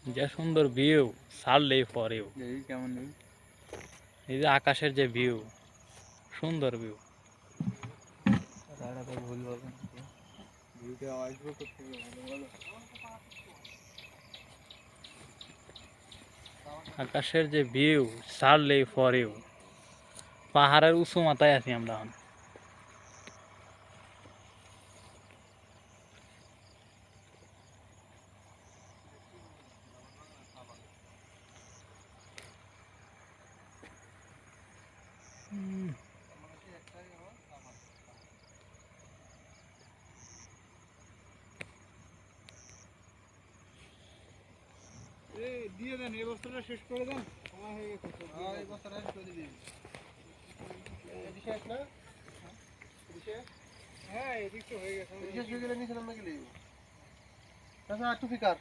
যে সুন্দর ভিউ, ছাড়লেই পরেও। কেমন এই যে আকাশের যে ভিউ, সুন্দর ভিউ। ভুল হবে ভিউটা আসবো করতে ভালো। আকাশের যে ভিউ, ছাড়লেই পরেও। পাহাড়ের উঁচু মাথায় আছি আমরা এখন। দিয়ে দেন এই বছরটা শেষ করে দেন, সময় হয়ে গেছে। এই বছরটা করে দিন। এদিকে একটা এদিকে, হ্যাঁ এদিকে হয়ে গেছে। এদিকে শুয়ে গেলে নিচে নামে গেলি। আচ্ছা একটু ফিকার